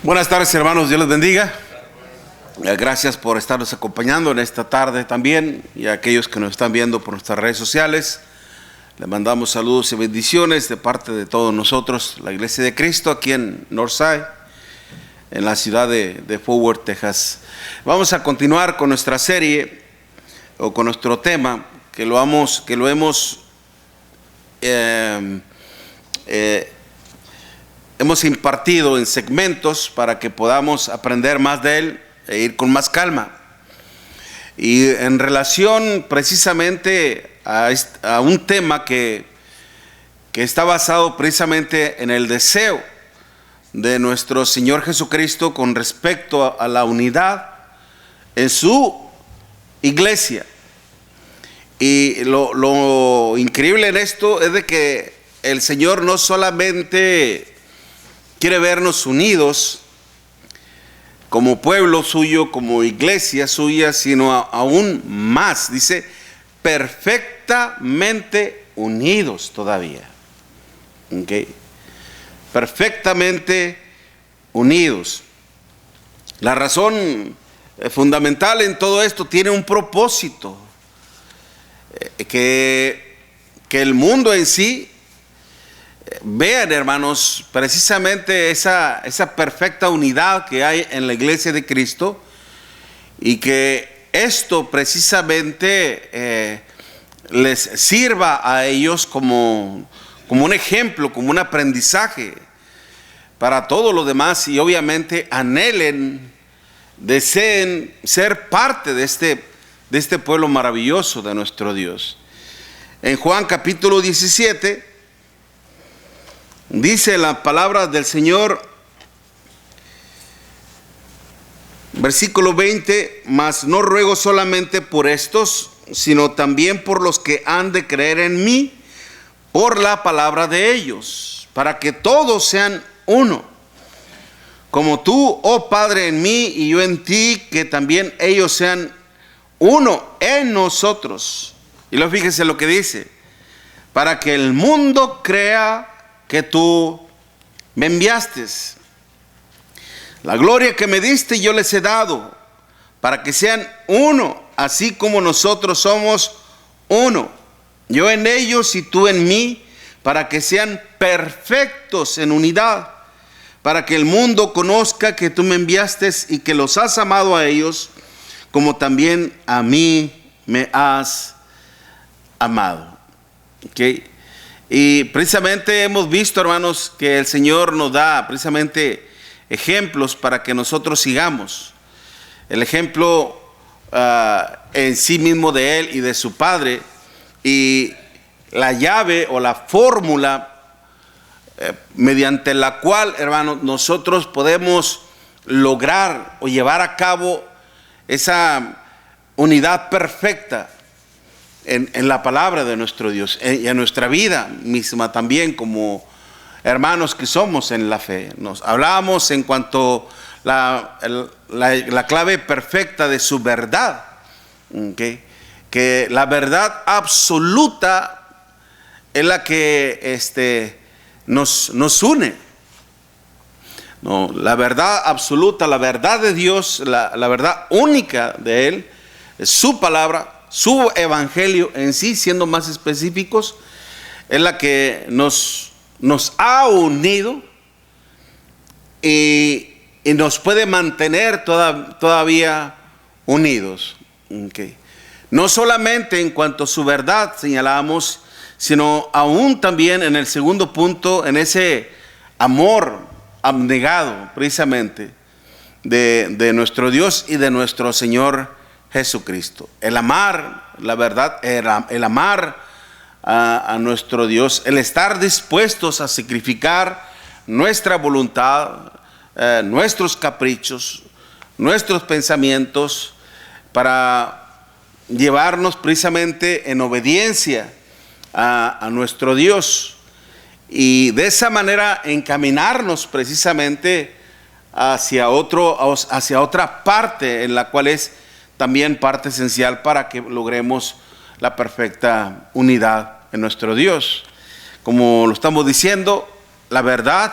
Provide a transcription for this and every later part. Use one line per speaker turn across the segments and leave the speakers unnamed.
Buenas tardes, hermanos, Dios les bendiga. Gracias por estarnos acompañando en esta tarde también, y a aquellos que nos están viendo por nuestras redes sociales. Les mandamos saludos y bendiciones de parte de todos nosotros, la Iglesia de Cristo, aquí en Northside, en la ciudad de Fort Worth, Texas. Vamos a continuar con nuestra serie, o con nuestro tema, que lo hemos impartido en segmentos para que podamos aprender más de él e ir con más calma. Y en relación precisamente a un tema que está basado precisamente en el deseo de nuestro Señor Jesucristo con respecto a la unidad en su iglesia. Y lo increíble en esto es de que el Señor no solamente quiere vernos unidos como pueblo suyo, como iglesia suya, sino aún más, dice, perfectamente unidos todavía. ¿Okay? Perfectamente unidos. La razón fundamental en todo esto tiene un propósito, que el mundo en sí vean, hermanos, precisamente esa perfecta unidad que hay en la iglesia de Cristo, y que esto precisamente les sirva a ellos como un ejemplo, como un aprendizaje para todos los demás, y obviamente anhelen, deseen ser parte de este pueblo maravilloso de nuestro Dios. En Juan capítulo 17 dice la palabra del Señor, versículo 20: mas no ruego solamente por estos, sino también por los que han de creer en mí por la palabra de ellos, para que todos sean uno, como tú, oh Padre, en mí y yo en ti, que también ellos sean uno en nosotros. Y luego fíjese lo que dice: para que el mundo crea que tú me enviaste. La gloria que me diste yo les he dado, para que sean uno, así como nosotros somos uno, yo en ellos y tú en mí, para que sean perfectos en unidad, para que el mundo conozca que tú me enviaste y que los has amado a ellos, como también a mí me has amado. ¿Okay? Y precisamente hemos visto, hermanos, que el Señor nos da precisamente ejemplos para que nosotros sigamos. El ejemplo en sí mismo de Él y de su Padre, y la llave o la fórmula mediante la cual, hermanos, nosotros podemos lograr o llevar a cabo esa unidad perfecta en la palabra de nuestro Dios, y en nuestra vida misma también, como hermanos que somos en la fe. Nos hablamos en cuanto la clave perfecta de su verdad, ¿okay? Que la verdad absoluta es la que nos une. No, la verdad absoluta, la verdad de Dios, la verdad única de Él, es su palabra, su evangelio en sí, siendo más específicos, es la que nos ha unido y nos puede mantener todavía unidos. Okay. No solamente en cuanto a su verdad señalamos, sino aún también en el segundo punto, en ese amor abnegado precisamente de nuestro Dios y de nuestro Señor Jesucristo. El amar, la verdad, el amar a nuestro Dios, el estar dispuestos a sacrificar nuestra voluntad, nuestros caprichos, nuestros pensamientos, para llevarnos precisamente en obediencia a nuestro Dios, y de esa manera encaminarnos precisamente hacia otra parte, en la cual es también parte esencial para que logremos la perfecta unidad en nuestro Dios. Como lo estamos diciendo, la verdad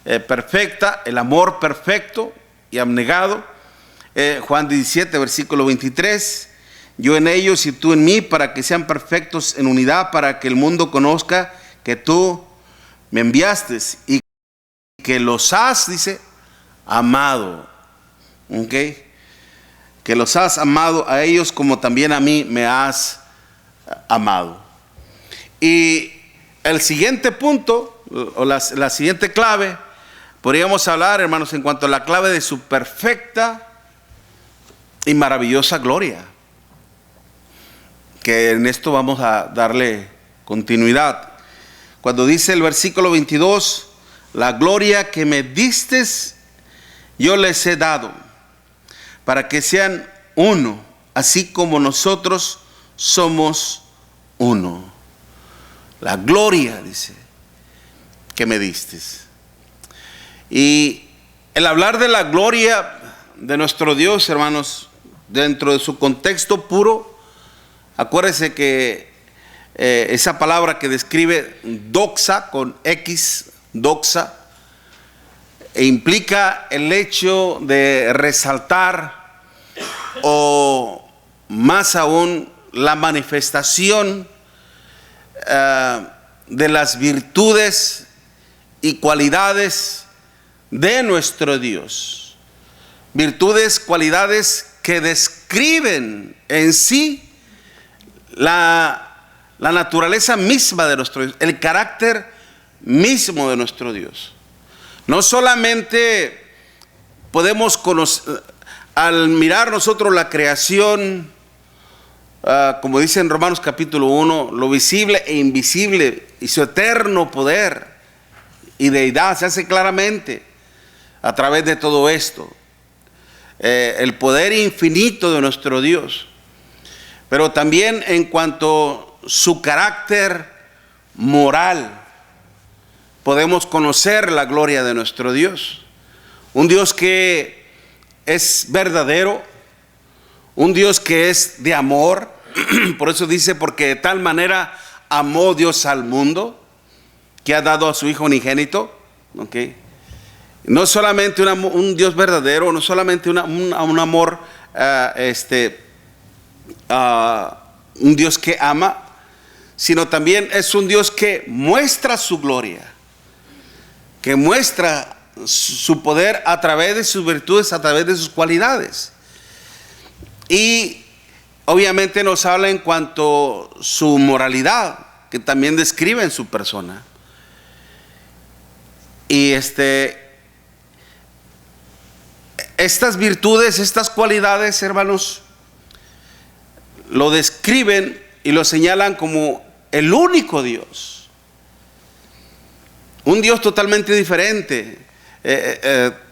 perfecta, el amor perfecto y abnegado. Juan 17, versículo 23. Yo en ellos y tú en mí, para que sean perfectos en unidad, para que el mundo conozca que tú me enviaste y que los has, dice, amado. ¿Ok? Que los has amado a ellos como también a mí me has amado. Y el siguiente punto, o la siguiente clave, podríamos hablar, hermanos, en cuanto a la clave de su perfecta y maravillosa gloria. Que en esto vamos a darle continuidad. Cuando dice el versículo 22, la gloria que me distes, yo les he dado, para que sean uno, así como nosotros somos uno. La gloria, dice, que me distes. Y el hablar de la gloria de nuestro Dios, hermanos, dentro de su contexto puro, acuérdense que esa palabra que describe doxa con X, doxa, implica el hecho de resaltar o más aún la manifestación de las virtudes y cualidades de nuestro Dios. Virtudes, cualidades que describen en sí la naturaleza misma de nuestro Dios, el carácter mismo de nuestro Dios. No solamente podemos conocer, al mirar nosotros la creación, como dice en Romanos capítulo 1, lo visible e invisible y su eterno poder y deidad se hace claramente a través de todo esto. El poder infinito de nuestro Dios, pero también en cuanto a su carácter moral, podemos conocer la gloria de nuestro Dios. Un Dios que es verdadero, un Dios que es de amor. Por eso dice, porque de tal manera amó Dios al mundo, que ha dado a su Hijo unigénito. ¿Okay? No solamente un Dios verdadero, no solamente un amor, un Dios que ama, sino también es un Dios que muestra su gloria, que muestra su poder a través de sus virtudes, a través de sus cualidades. Y obviamente nos habla en cuanto a su moralidad, que también describe en su persona. Y estas virtudes, estas cualidades, hermanos, lo describen y lo señalan como el único Dios. Un Dios totalmente diferente.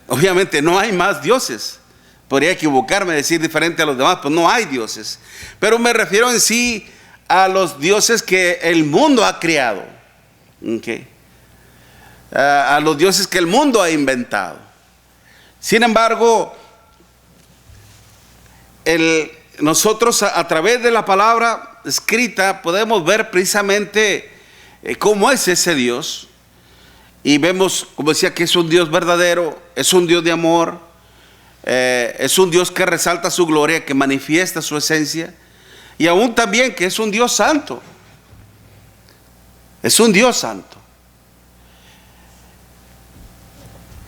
Obviamente no hay más dioses. Podría equivocarme, decir diferente a los demás, pues no hay dioses. Pero me refiero en sí a los dioses que el mundo ha creado. ¿Okay? A los dioses que el mundo ha inventado. Sin embargo, nosotros a través de la palabra escrita podemos ver precisamente cómo es ese Dios. Y vemos, como decía, que es un Dios verdadero, es un Dios de amor, es un Dios que resalta su gloria, que manifiesta su esencia, y aún también que es un Dios santo. Es un Dios santo.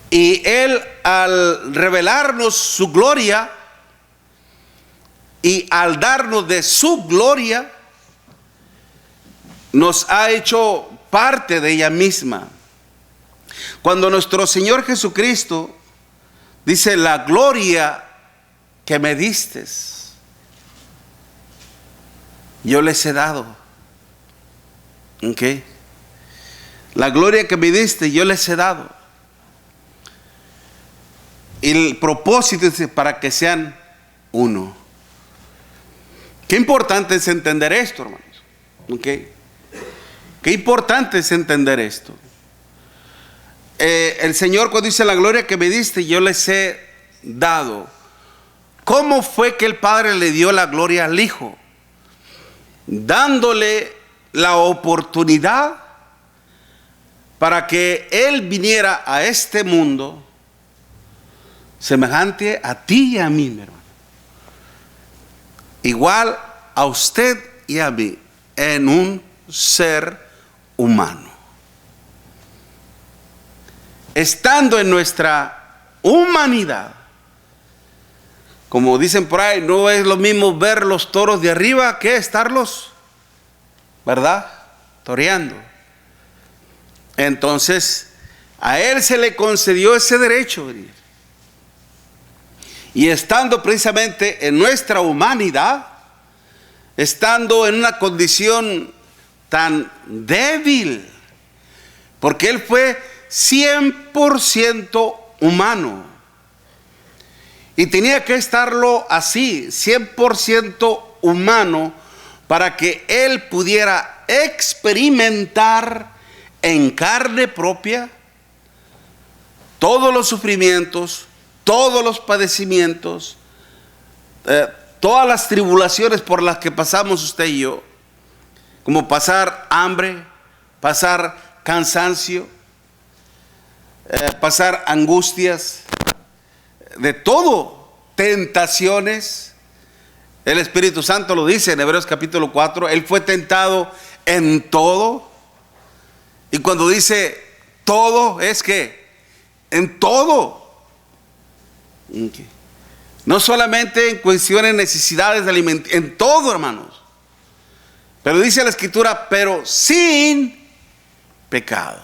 Y Él, al revelarnos su gloria y al darnos de su gloria, nos ha hecho parte de ella misma. Cuando nuestro Señor Jesucristo dice, la gloria que me distes, yo les he dado. ¿Okay? La gloria que me diste, yo les he dado. Y el propósito es para que sean uno. Qué importante es entender esto, hermanos. ¿Okay? Qué importante es entender esto. El Señor, cuando dice la gloria que me diste, yo les he dado. ¿Cómo fue que el Padre le dio la gloria al Hijo? Dándole la oportunidad para que Él viniera a este mundo semejante a ti y a mí, mi hermano. Igual a usted y a mí, en un ser humano. Estando en nuestra humanidad, como dicen por ahí, no es lo mismo ver los toros de arriba que estarlos, ¿verdad?, toreando. Entonces, a Él se le concedió ese derecho. Y estando precisamente en nuestra humanidad, estando en una condición tan débil, porque Él fue 100% humano. Y tenía que estarlo así, 100% humano, para que Él pudiera experimentar en carne propia todos los sufrimientos, todos los padecimientos, todas las tribulaciones por las que pasamos usted y yo, como pasar hambre, pasar cansancio, pasar angustias, de todo, tentaciones. El Espíritu Santo lo dice en Hebreos capítulo 4, Él fue tentado en todo. Y cuando dice todo, es que en todo. Okay. No solamente en cuestiones de necesidades de alimento, en todo, hermanos. Pero dice la Escritura, pero sin pecado.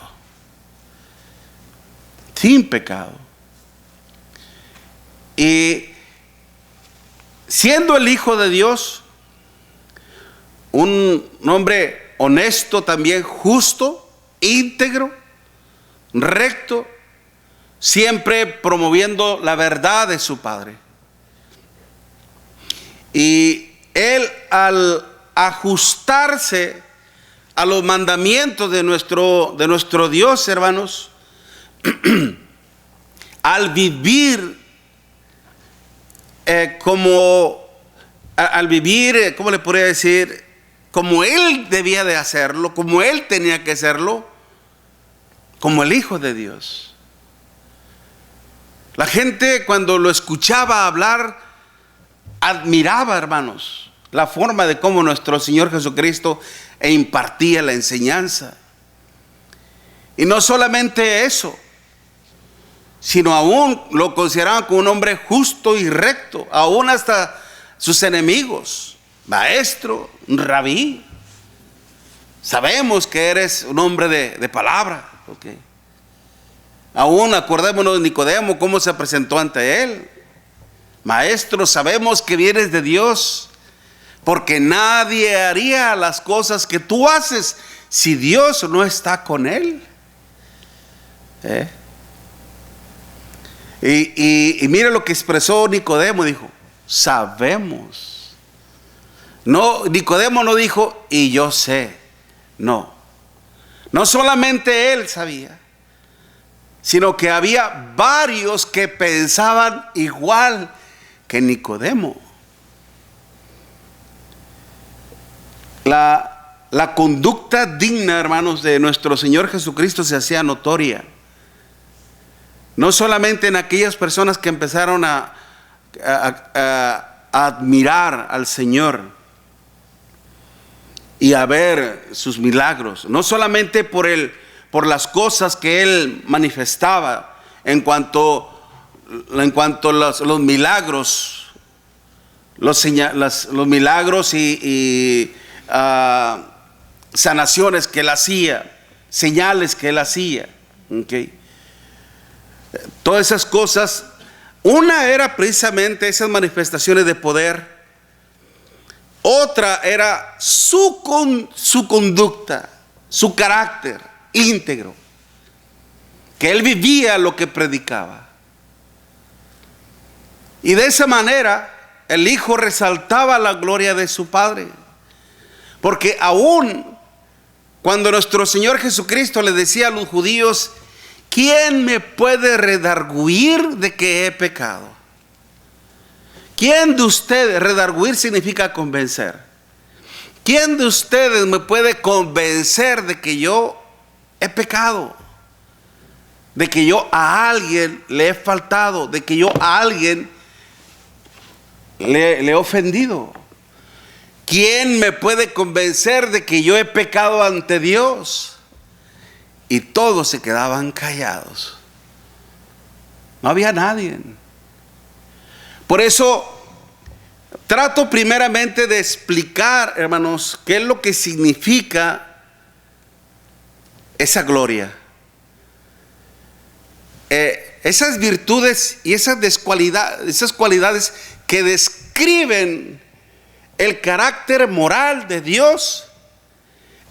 Sin pecado. Y siendo el Hijo de Dios, un hombre honesto también, justo, íntegro, recto, siempre promoviendo la verdad de su Padre. Y Él, al ajustarse a los mandamientos de nuestro Dios, hermanos, al vivir ¿cómo le podría decir? Como Él debía de hacerlo, como Él tenía que hacerlo, como el Hijo de Dios. La gente, cuando lo escuchaba hablar, admiraba, hermanos, la forma de cómo nuestro Señor Jesucristo impartía la enseñanza. Y no solamente eso, sino aún lo consideraban como un hombre justo y recto, aún hasta sus enemigos. Maestro, rabí, sabemos que eres un hombre de palabra. Okay. Aún acordémonos de Nicodemo, cómo se presentó ante él. Maestro, sabemos que vienes de Dios, porque nadie haría las cosas que tú haces si Dios no está con él. Y mire lo que expresó Nicodemo, dijo, sabemos. No, Nicodemo no dijo, y yo sé. No solamente él sabía, sino que había varios que pensaban igual que Nicodemo. La conducta digna, hermanos, de nuestro Señor Jesucristo se hacía notoria. No solamente en aquellas personas que empezaron a admirar al Señor y a ver sus milagros, no solamente por las cosas que Él manifestaba en cuanto a los milagros, los milagros y sanaciones que Él hacía, señales que Él hacía. Okay. Todas esas cosas, una era precisamente esas manifestaciones de poder. Otra era su conducta, su carácter íntegro, que él vivía lo que predicaba. Y de esa manera el Hijo resaltaba la gloria de su Padre, porque aún cuando nuestro Señor Jesucristo le decía a los judíos, ¿quién me puede redarguir de que he pecado? ¿Quién de ustedes, redarguir significa convencer, quién de ustedes me puede convencer de que yo he pecado? de que yo a alguien le he faltado, de que yo a alguien le he ofendido. ¿Quién me puede convencer de que yo he pecado ante Dios? Y todos se quedaban callados. No había nadie. Por eso trato primeramente de explicar, hermanos, qué es lo que significa esa gloria. Esas virtudes y esas cualidades que describen el carácter moral de Dios,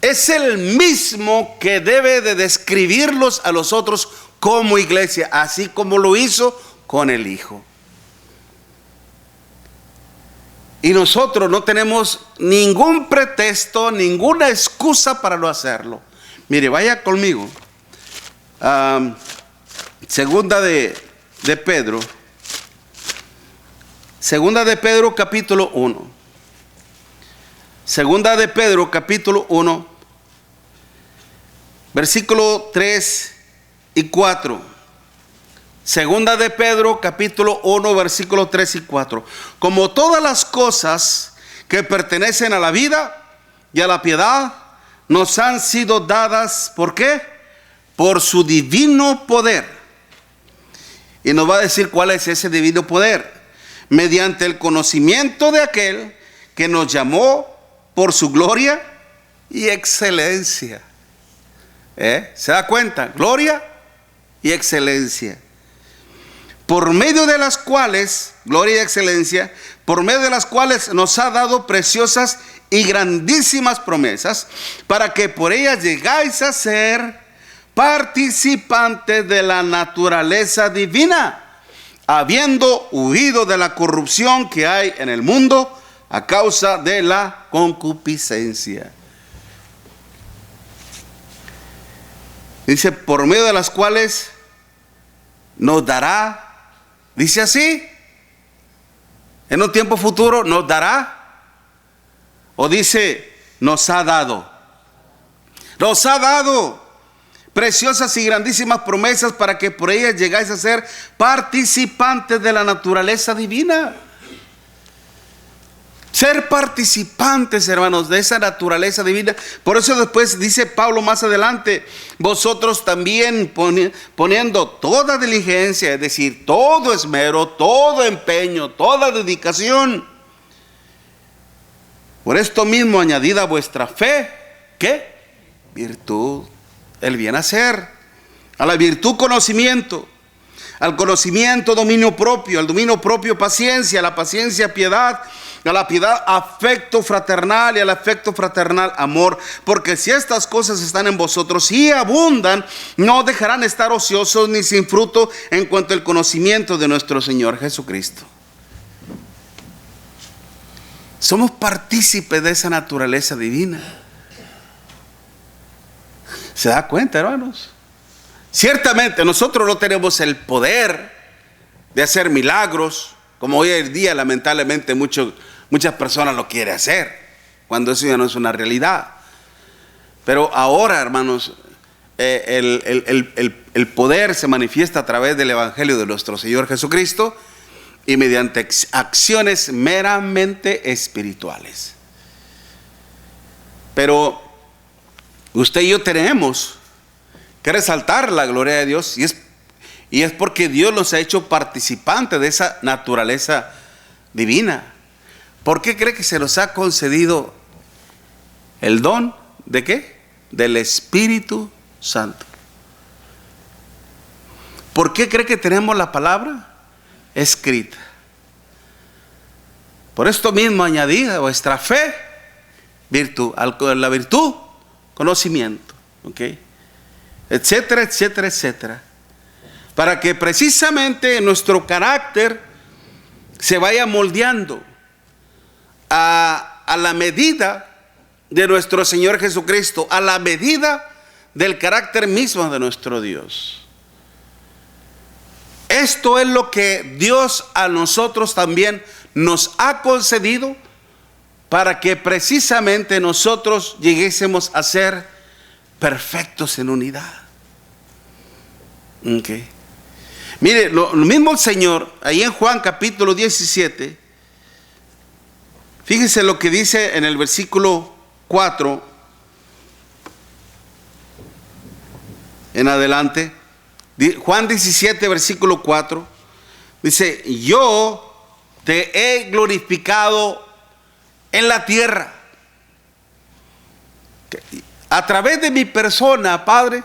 es el mismo que debe de describirlos a los otros como iglesia, así como lo hizo con el Hijo. Y nosotros no tenemos ningún pretexto, ninguna excusa para no hacerlo. Mire, vaya conmigo. Segunda de Pedro. Segunda de Pedro capítulo 1. Segunda de Pedro capítulo 1. Versículo 3 y 4. Segunda de Pedro capítulo 1 versículo 3 y 4. Como todas las cosas que pertenecen a la vida y a la piedad nos han sido dadas, ¿por qué? Por su divino poder. Y nos va a decir cuál es ese divino poder. Mediante el conocimiento de aquel que nos llamó por su gloria y excelencia. ¿Se da cuenta? Gloria y excelencia. Por medio de las cuales, gloria y excelencia, por medio de las cuales nos ha dado preciosas y grandísimas promesas, para que por ellas llegáis a ser participantes de la naturaleza divina, habiendo huido de la corrupción que hay en el mundo a causa de la concupiscencia. Dice, por medio de las cuales nos dará. Dice así, en un tiempo futuro nos dará, o dice nos ha dado. Nos ha dado preciosas y grandísimas promesas para que por ellas llegáis a ser participantes de la naturaleza divina. Ser participantes, hermanos, de esa naturaleza divina. Por eso después dice Pablo más adelante, vosotros también poniendo toda diligencia, es decir, todo esmero, todo empeño, toda dedicación. Por esto mismo añadida a vuestra fe, ¿qué? Virtud, el bien hacer. A la virtud conocimiento, al conocimiento dominio propio, al dominio propio paciencia, a la paciencia piedad, a la piedad afecto fraternal y al afecto fraternal amor, porque si estas cosas están en vosotros y abundan, no dejarán estar ociosos ni sin fruto en cuanto al conocimiento de nuestro Señor Jesucristo. Somos partícipes de esa naturaleza divina. ¿Se da cuenta, hermanos? Ciertamente nosotros no tenemos el poder de hacer milagros, como hoy en día lamentablemente muchas personas lo quieren hacer, cuando eso ya no es una realidad. Pero ahora, hermanos, el poder se manifiesta a través del Evangelio de nuestro Señor Jesucristo y mediante acciones meramente espirituales. Pero usted y yo tenemos que resaltar la gloria de Dios, y es porque Dios nos ha hecho participantes de esa naturaleza divina. ¿Por qué cree que se nos ha concedido el don de qué? Del Espíritu Santo. ¿Por qué cree que tenemos la palabra escrita? Por esto mismo añadida a vuestra fe, virtud, la virtud, conocimiento, ¿ok? Etcétera, etcétera, etcétera. Para que precisamente nuestro carácter se vaya moldeando a la medida de nuestro Señor Jesucristo, a la medida del carácter mismo de nuestro Dios. Esto es lo que Dios a nosotros también nos ha concedido para que precisamente nosotros lleguésemos a ser perfectos en unidad. Okay. Mire, lo mismo el Señor, ahí en Juan capítulo 17, fíjese lo que dice en el versículo 4 en adelante. Juan 17, versículo 4, dice: yo te he glorificado en la tierra. A través de mi persona, Padre,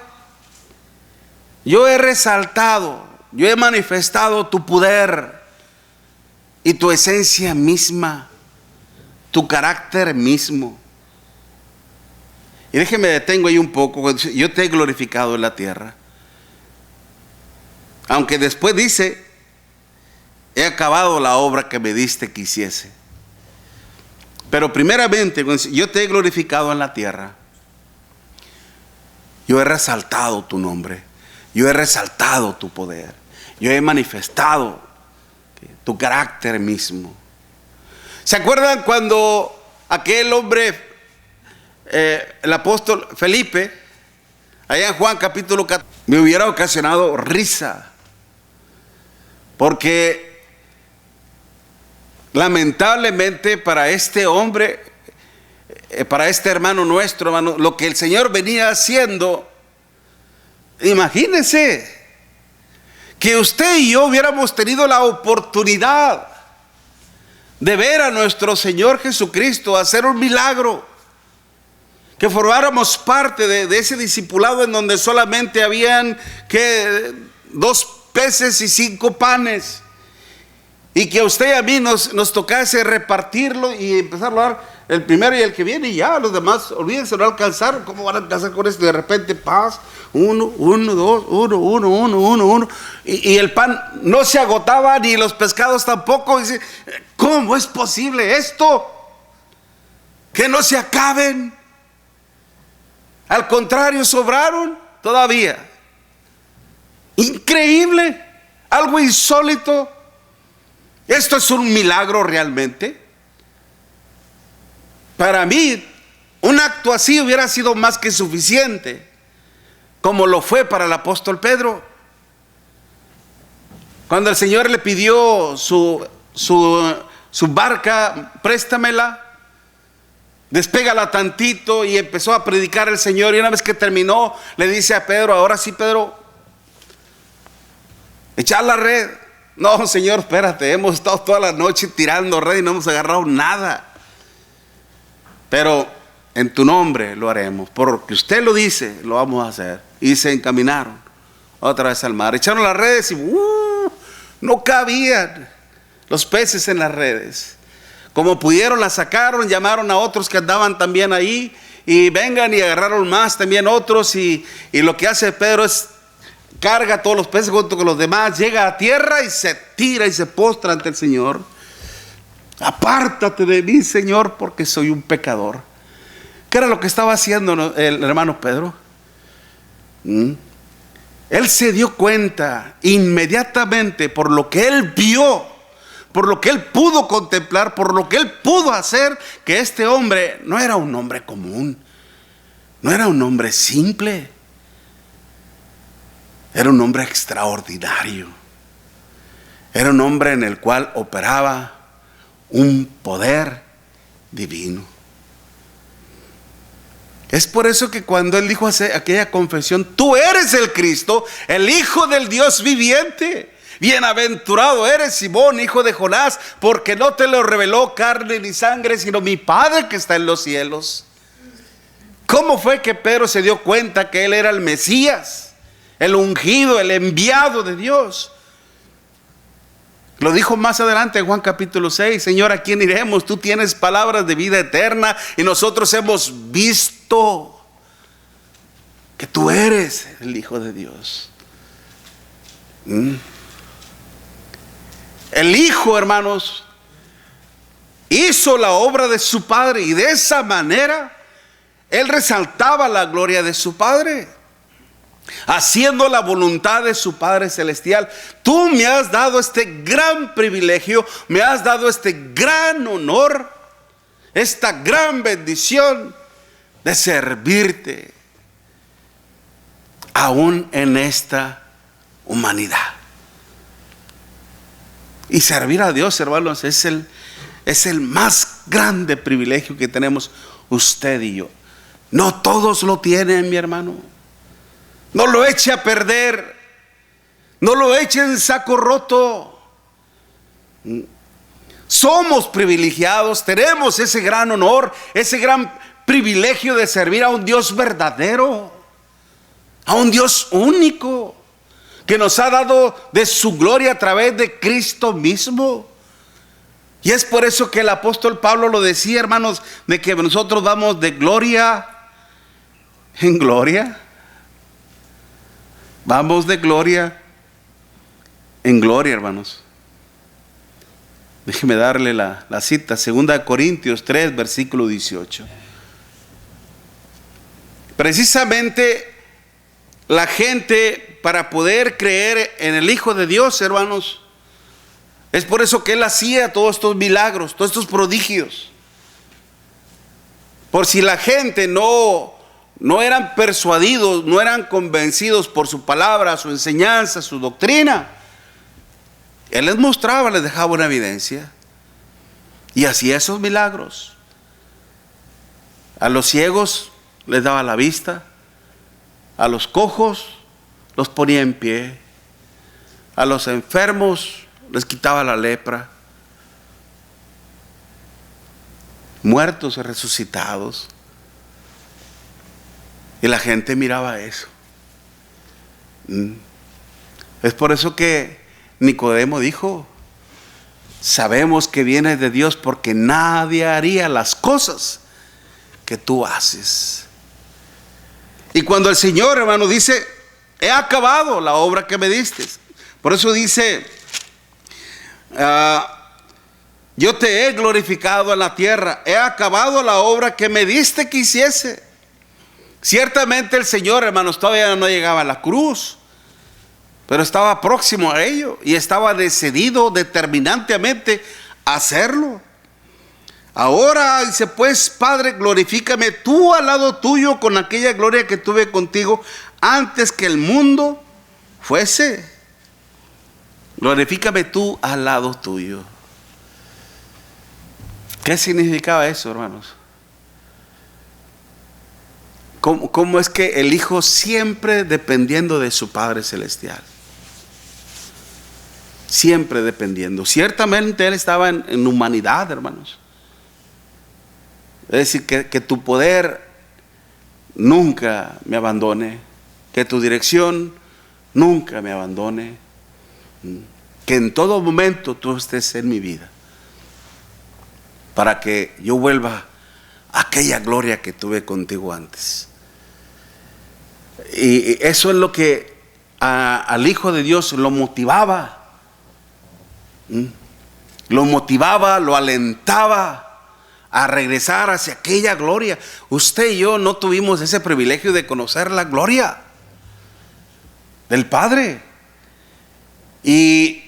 yo he resaltado, yo he manifestado tu poder y tu esencia misma, tu carácter mismo. Y déjeme detengo ahí un poco. Yo te he glorificado en la tierra. Aunque después dice: he acabado la obra que me diste que hiciese. Pero primeramente, yo te he glorificado en la tierra. Yo he resaltado tu nombre. Yo he resaltado tu poder. Yo he manifestado tu carácter mismo. ¿Se acuerdan cuando aquel hombre, el apóstol Felipe, allá en Juan capítulo 14, me hubiera ocasionado risa? Porque lamentablemente para este hombre, para este hermano nuestro, hermano, lo que el Señor venía haciendo, imagínense que usted y yo hubiéramos tenido la oportunidad de ver a nuestro Señor Jesucristo hacer un milagro, que formáramos parte de ese discipulado en donde solamente habían 2 peces y 5 panes, y que a usted y a mí nos tocase repartirlo y empezar a dar el primero y el que viene, y ya los demás, olvídense, no alcanzaron. ¿Cómo van a alcanzar con esto? De repente, paz, 1, 2, 1. Y el pan no se agotaba, ni los pescados tampoco. Dice: ¿cómo es posible esto? Que no se acaben. Al contrario, sobraron todavía. Increíble, algo insólito. Esto es un milagro realmente. Para mí, un acto así hubiera sido más que suficiente, como lo fue para el apóstol Pedro. Cuando el Señor le pidió su barca: préstamela, despégala tantito, y empezó a predicar el Señor. Y una vez que terminó, le dice a Pedro: ahora sí, Pedro, echar la red. No, Señor, espérate, hemos estado toda la noche tirando red y no hemos agarrado nada. Pero en tu nombre lo haremos, porque usted lo dice, lo vamos a hacer. Y se encaminaron otra vez al mar. Echaron las redes y no cabían los peces en las redes. Como pudieron las sacaron, llamaron a otros que andaban también ahí, y vengan, y agarraron más también otros. Y lo que hace Pedro es carga todos los peces junto con los demás, llega a tierra y se tira y se postra ante el Señor. Apártate de mí, Señor, porque soy un pecador. ¿Qué era lo que estaba haciendo el hermano Pedro? Él se dio cuenta inmediatamente, por lo que él vio, por lo que él pudo contemplar, por lo que él pudo hacer, que este hombre no era un hombre común, no era un hombre simple, era un hombre extraordinario, era un hombre en el cual operaba un poder divino. Es por eso que cuando él dijo aquella confesión: tú eres el Cristo, el Hijo del Dios viviente, bienaventurado eres, Simón, hijo de Jonás, porque no te lo reveló carne ni sangre, sino mi Padre que está en los cielos. ¿Cómo fue que Pedro se dio cuenta que él era el Mesías, el ungido, el enviado de Dios? Lo dijo más adelante en Juan capítulo 6: Señor, ¿a quién iremos? Tú tienes palabras de vida eterna, y nosotros hemos visto que tú eres el Hijo de Dios. El Hijo, hermanos, hizo la obra de su Padre, y de esa manera él resaltaba la gloria de su Padre, haciendo la voluntad de su Padre Celestial. Tú me has dado este gran privilegio, me has dado este gran honor, esta gran bendición de servirte aún en esta humanidad. Y servir a Dios, hermanos, es el más grande privilegio que tenemos usted y yo. No todos lo tienen, mi hermano. No lo eche a perder. No lo eche en saco roto. Somos privilegiados, tenemos ese gran honor, ese gran privilegio de servir a un Dios verdadero, a un Dios único, que nos ha dado de su gloria a través de Cristo mismo. Y es por eso que el apóstol Pablo lo decía, hermanos, de que nosotros vamos de gloria en gloria. Vamos de gloria en gloria, hermanos. Déjeme darle la cita, 2 Corintios 3, versículo 18. Precisamente la gente, para poder creer en el Hijo de Dios, hermanos, es por eso que Él hacía todos estos milagros, todos estos prodigios. Por si la gente no eran persuadidos, no eran convencidos por su palabra, su enseñanza, su doctrina, Él les mostraba, les dejaba una evidencia y hacía esos milagros. A los ciegos les daba la vista, a los cojos los ponía en pie, a los enfermos les quitaba la lepra, muertos resucitados. Y la gente miraba eso. Es por eso que Nicodemo dijo: sabemos que vienes de Dios, porque nadie haría las cosas que tú haces. Y cuando el Señor, hermano, dice: he acabado la obra que me diste. Por eso dice: yo te he glorificado en la tierra, he acabado la obra que me diste que hiciese. Ciertamente el Señor, hermanos, todavía no llegaba a la cruz, pero estaba próximo a ello y estaba decidido determinantemente a hacerlo. Ahora dice: pues, Padre, glorifícame tú al lado tuyo con aquella gloria que tuve contigo antes que el mundo fuese. Glorifícame tú al lado tuyo. ¿Qué significaba eso, hermanos? ¿Cómo es que el Hijo siempre dependiendo de su Padre Celestial? Siempre dependiendo. Ciertamente Él estaba en humanidad, hermanos. Es decir, que tu poder nunca me abandone, que tu dirección nunca me abandone, que en todo momento tú estés en mi vida, para que yo vuelva a aquella gloria que tuve contigo antes. Y eso es lo que al Hijo de Dios lo motivaba. Lo motivaba, lo alentaba a regresar hacia aquella gloria. Usted y yo no tuvimos ese privilegio de conocer la gloria del Padre. Y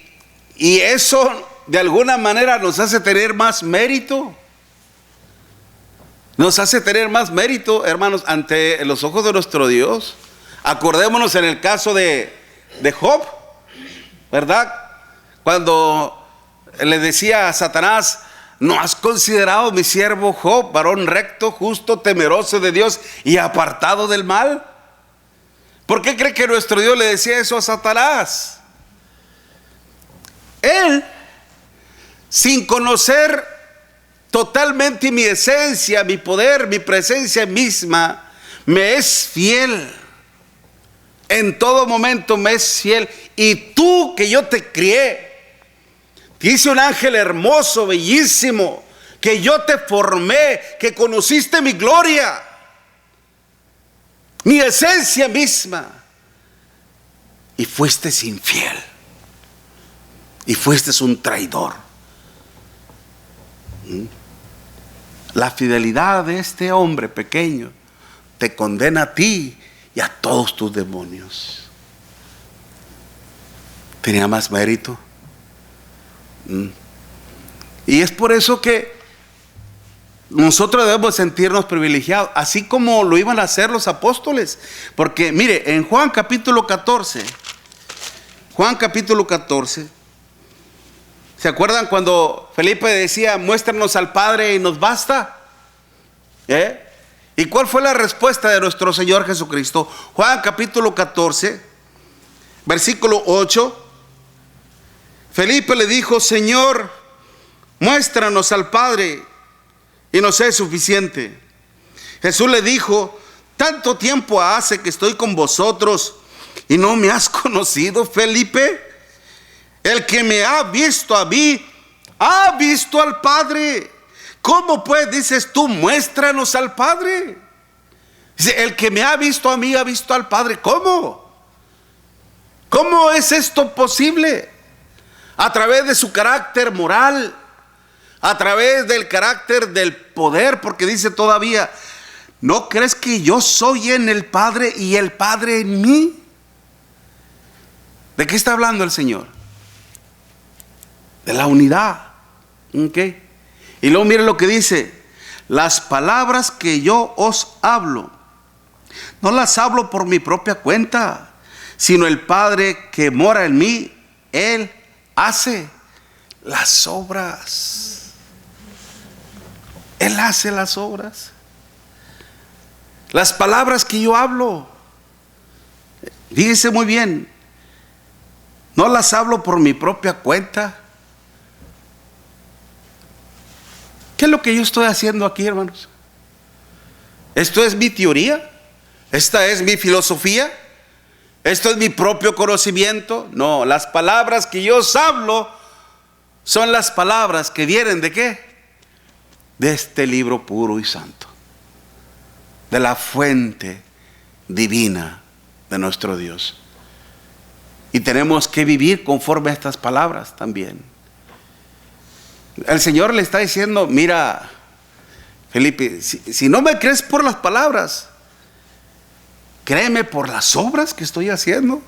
eso de alguna manera nos hace tener más mérito. Nos hace tener más mérito, hermanos, ante los ojos de nuestro Dios. Acordémonos en el caso de Job, ¿verdad? Cuando le decía a Satanás: ¿no has considerado mi siervo Job, varón recto, justo, temeroso de Dios y apartado del mal? ¿Por qué cree que nuestro Dios le decía eso a Satanás? Él, sin conocer totalmente mi esencia, mi poder, mi presencia misma, me es fiel. En todo momento me es fiel. Y tú, que yo te crié, te hice un ángel hermoso, bellísimo, que yo te formé, que conociste mi gloria, mi esencia misma, y fuiste infiel, y fuiste un traidor. La fidelidad de este hombre pequeño te condena a ti y a todos tus demonios. ¿Tenía más mérito? Y es por eso que nosotros debemos sentirnos privilegiados, así como lo iban a hacer los apóstoles. Porque mire, en Juan capítulo 14, Juan capítulo 14. ¿Se acuerdan cuando Felipe decía, muéstranos al Padre y nos basta? ¿Y cuál fue la respuesta de nuestro Señor Jesucristo? Juan capítulo 14, versículo 8. Felipe le dijo, Señor, muéstranos al Padre y nos es suficiente. Jesús le dijo, tanto tiempo hace que estoy con vosotros y no me has conocido, Felipe. El que me ha visto a mí, ha visto al Padre. ¿Cómo pues dices tú, muéstranos al Padre? Dice, el que me ha visto a mí, ha visto al Padre. ¿Cómo? ¿Cómo es esto posible? A través de su carácter moral, a través del carácter del poder, porque dice todavía, ¿no crees que yo soy en el Padre y el Padre en mí? ¿De qué está hablando el Señor? De la unidad. ¿Okay? Y luego miren lo que dice, las palabras que yo os hablo, no las hablo por mi propia cuenta, sino el Padre que mora en mí, Él hace las obras. Él hace las obras. Las palabras que yo hablo, fíjese muy bien, no las hablo por mi propia cuenta. ¿Qué es lo que yo estoy haciendo aquí, hermanos? ¿Esto es mi teoría? ¿Esta es mi filosofía? ¿Esto es mi propio conocimiento? No, las palabras que yo os hablo son las palabras que vienen ¿de qué? De este libro puro y santo, de la fuente divina de nuestro Dios. Y tenemos que vivir conforme a estas palabras también. El Señor le está diciendo, mira, Felipe, si no me crees por las palabras, créeme por las obras que estoy haciendo.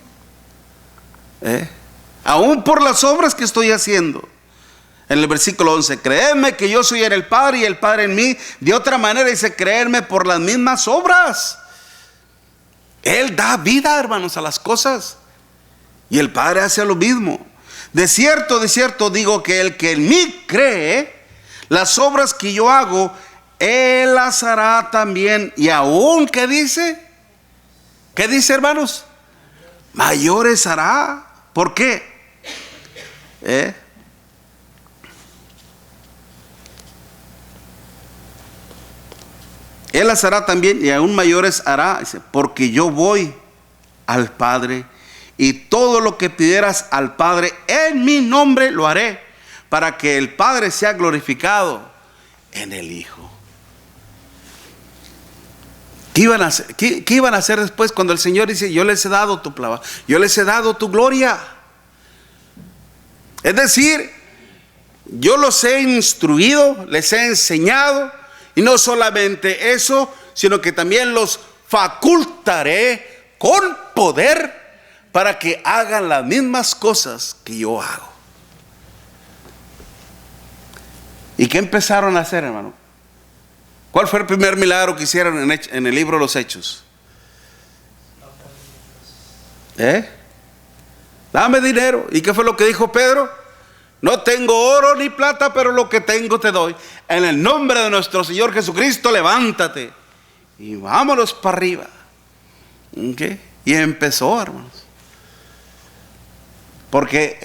Aún por las obras que estoy haciendo. En el versículo 11, créeme que yo soy en el Padre y el Padre en mí. De otra manera dice, creerme por las mismas obras. Él da vida, hermanos, a las cosas. Y el Padre hace lo mismo. De cierto digo que el que en mí cree, las obras que yo hago, Él las hará también. Y aún, ¿qué dice? ¿Qué dice, hermanos? Mayores hará. ¿Por qué? Él las hará también y aún mayores hará, porque yo voy al Padre. Y todo lo que pidieras al Padre en mi nombre lo haré, para que el Padre sea glorificado en el Hijo. ¿Qué iban a hacer después cuando el Señor dice, yo les he dado tu palabra, yo les he dado tu gloria? Es decir, yo los he instruido, les he enseñado, y no solamente eso, sino que también los facultaré con poder para que hagan las mismas cosas que yo hago. ¿Y qué empezaron a hacer, hermano? ¿Cuál fue el primer milagro que hicieron en el libro de los Hechos? Dame dinero. ¿Y qué fue lo que dijo Pedro? No tengo oro ni plata, pero lo que tengo te doy. En el nombre de nuestro Señor Jesucristo, levántate y vámonos para arriba. ¿Okay? Y empezó, hermanos. Porque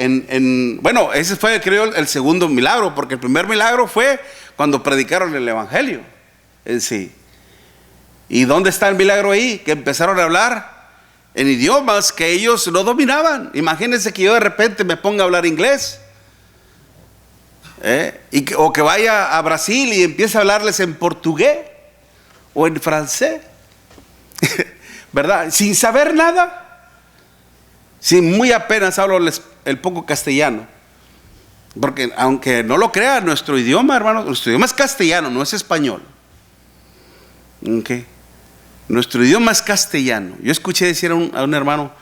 bueno, ese fue, creo, el segundo milagro, porque el primer milagro fue cuando predicaron el evangelio en sí. ¿Y dónde está el milagro ahí? Que empezaron a hablar en idiomas que ellos no dominaban. Imagínense que yo de repente me ponga a hablar inglés, o que vaya a Brasil y empiece a hablarles en portugués o en francés, ¿verdad? Sin saber nada. Si muy apenas hablo el poco castellano, porque aunque no lo crean, nuestro idioma, hermanos, nuestro idioma es castellano, no es español. ¿Okay? Nuestro idioma es castellano. Yo escuché decir a un hermano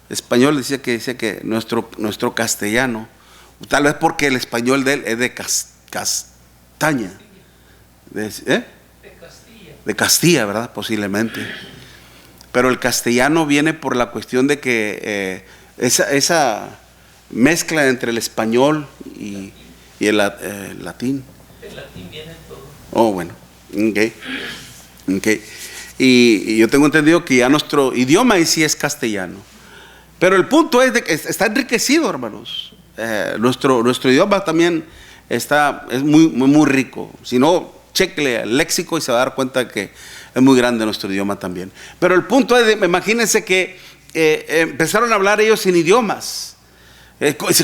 español, decía que nuestro castellano, tal vez porque el español de él es de Castaña, de Castilla, ¿verdad? Posiblemente. Pero el castellano viene por la cuestión de que esa mezcla entre el español y el latín.
El latín viene todo.
Oh, bueno, ok. Y yo tengo entendido que ya nuestro idioma ahí sí es castellano. Pero el punto es de que está enriquecido, hermanos. Nuestro idioma también es muy rico. Si no, chequele el léxico y se va a dar cuenta que es muy grande nuestro idioma también. Pero el punto es, imagínense que empezaron a hablar ellos en idiomas.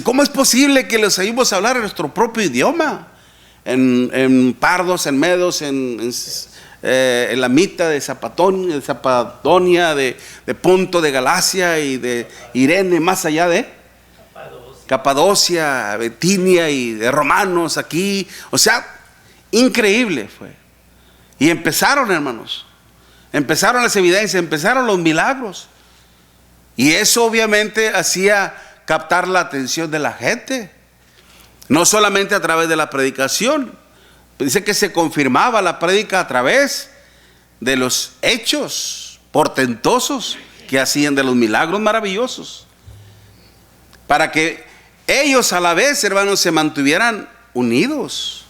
¿Cómo es posible que les oímos hablar en nuestro propio idioma? En pardos, en medos, en elamita, de Zapadonia, de Ponto, de Galacia y de Irene, más allá de Capadocia, Betinia y de romanos aquí. O sea, increíble fue. Y empezaron, hermanos, empezaron las evidencias, empezaron los milagros. Y eso obviamente hacía captar la atención de la gente. No solamente a través de la predicación. Dice que se confirmaba la prédica a través de los hechos portentosos que hacían, de los milagros maravillosos. Para que ellos a la vez, hermanos, se mantuvieran unidos.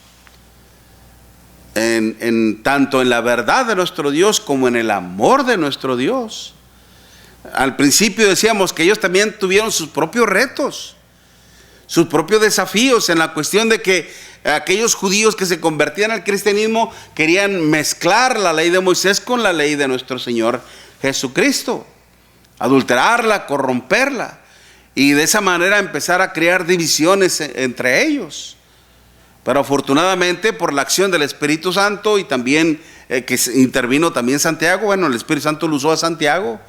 Tanto en la verdad de nuestro Dios como en el amor de nuestro Dios. Al principio decíamos que ellos también tuvieron sus propios retos, sus propios desafíos en la cuestión de que aquellos judíos que se convertían al cristianismo querían mezclar la ley de Moisés con la ley de nuestro Señor Jesucristo, adulterarla, corromperla, y de esa manera empezar a crear divisiones entre ellos. Pero afortunadamente, por la acción del Espíritu Santo y también que intervino también Santiago, bueno, el Espíritu Santo lo usó a Santiago.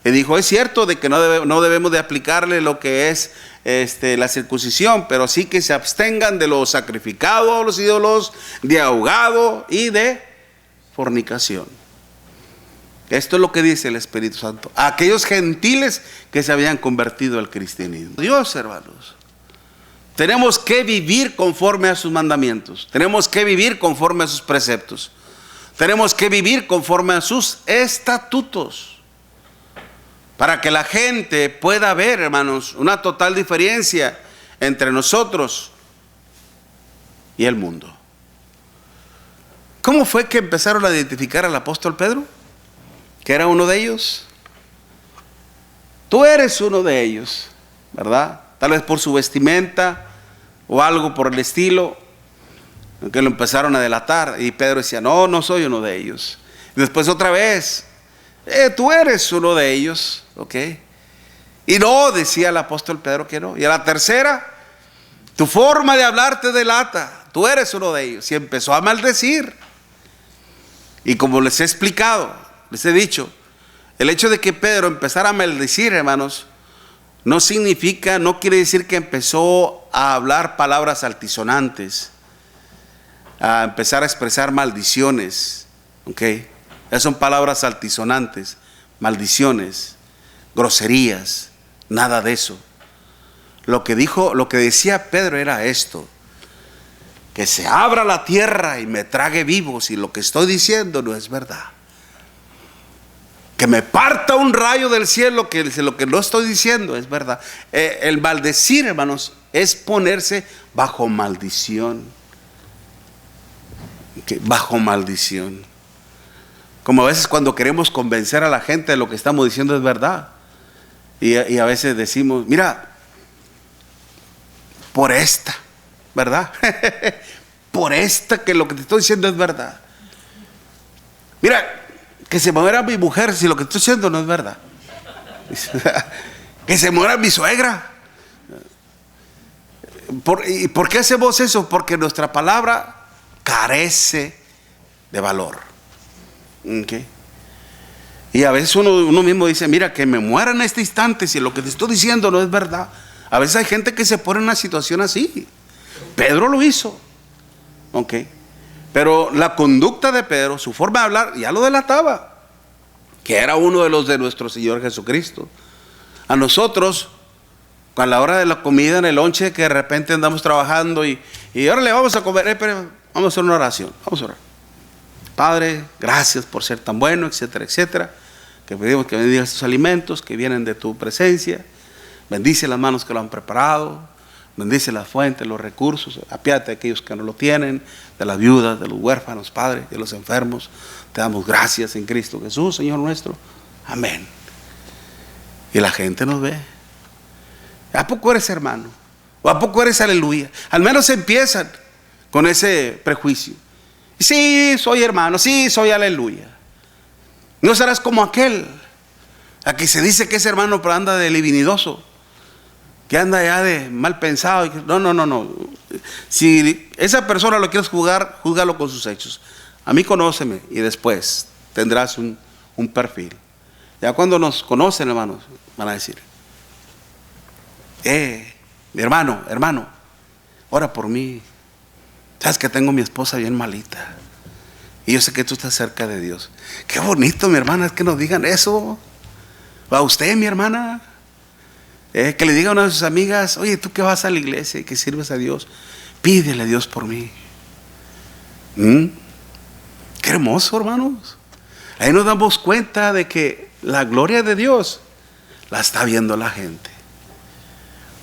Y dijo, es cierto de que no debemos de aplicarle lo que es la circuncisión, pero sí que se abstengan de lo sacrificado a los ídolos, de ahogado y de fornicación. Esto es lo que dice el Espíritu Santo a aquellos gentiles que se habían convertido al cristianismo. Dios, hermanos, tenemos que vivir conforme a sus mandamientos, tenemos que vivir conforme a sus preceptos, tenemos que vivir conforme a sus estatutos. Para que la gente pueda ver, hermanos, una total diferencia entre nosotros y el mundo. ¿Cómo fue que empezaron a identificar al apóstol Pedro? Que era uno de ellos. Tú eres uno de ellos, ¿verdad? Tal vez por su vestimenta o algo por el estilo, que lo empezaron a delatar. Y Pedro decía, no soy uno de ellos. Y después otra vez, tú eres uno de ellos, ¿ok? Y no, decía el apóstol Pedro que no. Y a la tercera, tu forma de hablar te delata, tú eres uno de ellos. Y empezó a maldecir. Y como les he explicado, les he dicho, el hecho de que Pedro empezara a maldecir, hermanos, no quiere decir que empezó a hablar palabras altisonantes, a empezar a expresar maldiciones, ¿ok? Esas son palabras altisonantes, maldiciones, groserías, nada de eso. Lo que decía Pedro era esto: que se abra la tierra y me trague vivo si lo que estoy diciendo no es verdad. Que me parta un rayo del cielo que lo que no estoy diciendo es verdad. El maldecir, hermanos, es ponerse bajo maldición. Bajo maldición. Como a veces cuando queremos convencer a la gente de lo que estamos diciendo es verdad. Y a veces decimos, mira, por esta, ¿verdad? Por esta que lo que te estoy diciendo es verdad. Mira, que se muera mi mujer si lo que estoy diciendo no es verdad. Que se muera mi suegra. ¿Y por qué hacemos eso? Porque nuestra palabra carece de valor. ¿Okay? Y a veces uno mismo dice, mira, que me muera en este instante si lo que te estoy diciendo no es verdad. A veces hay gente que se pone en una situación así. Pedro lo hizo, ¿ok? Pero la conducta de Pedro, su forma de hablar, ya lo delataba, que era uno de los de nuestro Señor Jesucristo. A nosotros, a la hora de la comida, en el lonche, que de repente andamos trabajando y ahora le vamos a comer, vamos a hacer una oración, vamos a orar. Padre, gracias por ser tan bueno, etcétera, etcétera. Que pedimos que bendigas estos alimentos que vienen de tu presencia.
Bendice las manos que lo han preparado. Bendice las fuentes, los recursos. Apiádate de aquellos que no lo tienen, de las viudas, de los huérfanos, Padre, de los enfermos. Te damos gracias en Cristo Jesús, Señor nuestro. Amén. Y la gente nos ve. ¿A poco eres hermano? ¿O a poco eres aleluya? Al menos empiezan con ese prejuicio. Sí, soy hermano, sí, soy aleluya. No serás como aquel a que se dice que es hermano pero anda de livinidoso, que anda ya de mal pensado. No. Si esa persona lo quieres juzgar, júzgalo con sus hechos. A mí conóceme y después tendrás un perfil. Ya cuando nos conocen, hermanos, van a decir: mi hermano, ora por mí. Sabes que tengo a mi esposa bien malita y yo sé que tú estás cerca de Dios. Qué bonito, mi hermana, es que nos digan eso. A usted, mi hermana, que le diga a una de sus amigas: oye, tú que vas a la iglesia y que sirves a Dios, pídele a Dios por mí. Qué hermoso, hermanos. Ahí nos damos cuenta de que la gloria de Dios la está viendo la gente.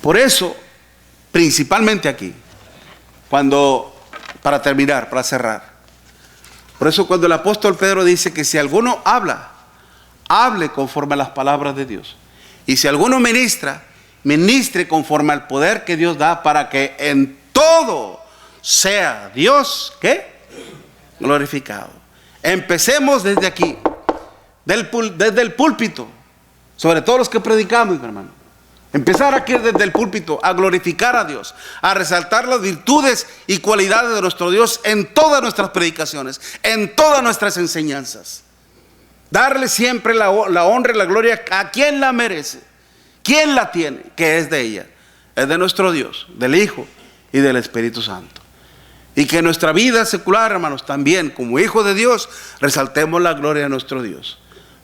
Por eso, principalmente aquí, para terminar, para cerrar, por eso cuando el apóstol Pedro dice que si alguno habla, hable conforme a las palabras de Dios. Y si alguno ministra, ministre conforme al poder que Dios da, para que en todo sea Dios, ¿qué? Glorificado. Empecemos desde aquí, desde el púlpito, sobre todo los que predicamos, hermano. Empezar aquí desde el púlpito a glorificar a Dios, a resaltar las virtudes y cualidades de nuestro Dios en todas nuestras predicaciones, en todas nuestras enseñanzas. Darle siempre la honra y la gloria a quien la merece. ¿Quién la tiene? Que es de ella. Es de nuestro Dios, del Hijo y del Espíritu Santo. Y que en nuestra vida secular, hermanos, también como hijos de Dios, resaltemos la gloria de nuestro Dios.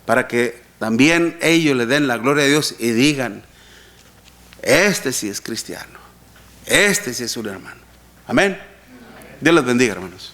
Para que también ellos le den la gloria a Dios y digan: este sí es cristiano, este sí es un hermano. Amén. Dios les bendiga, hermanos.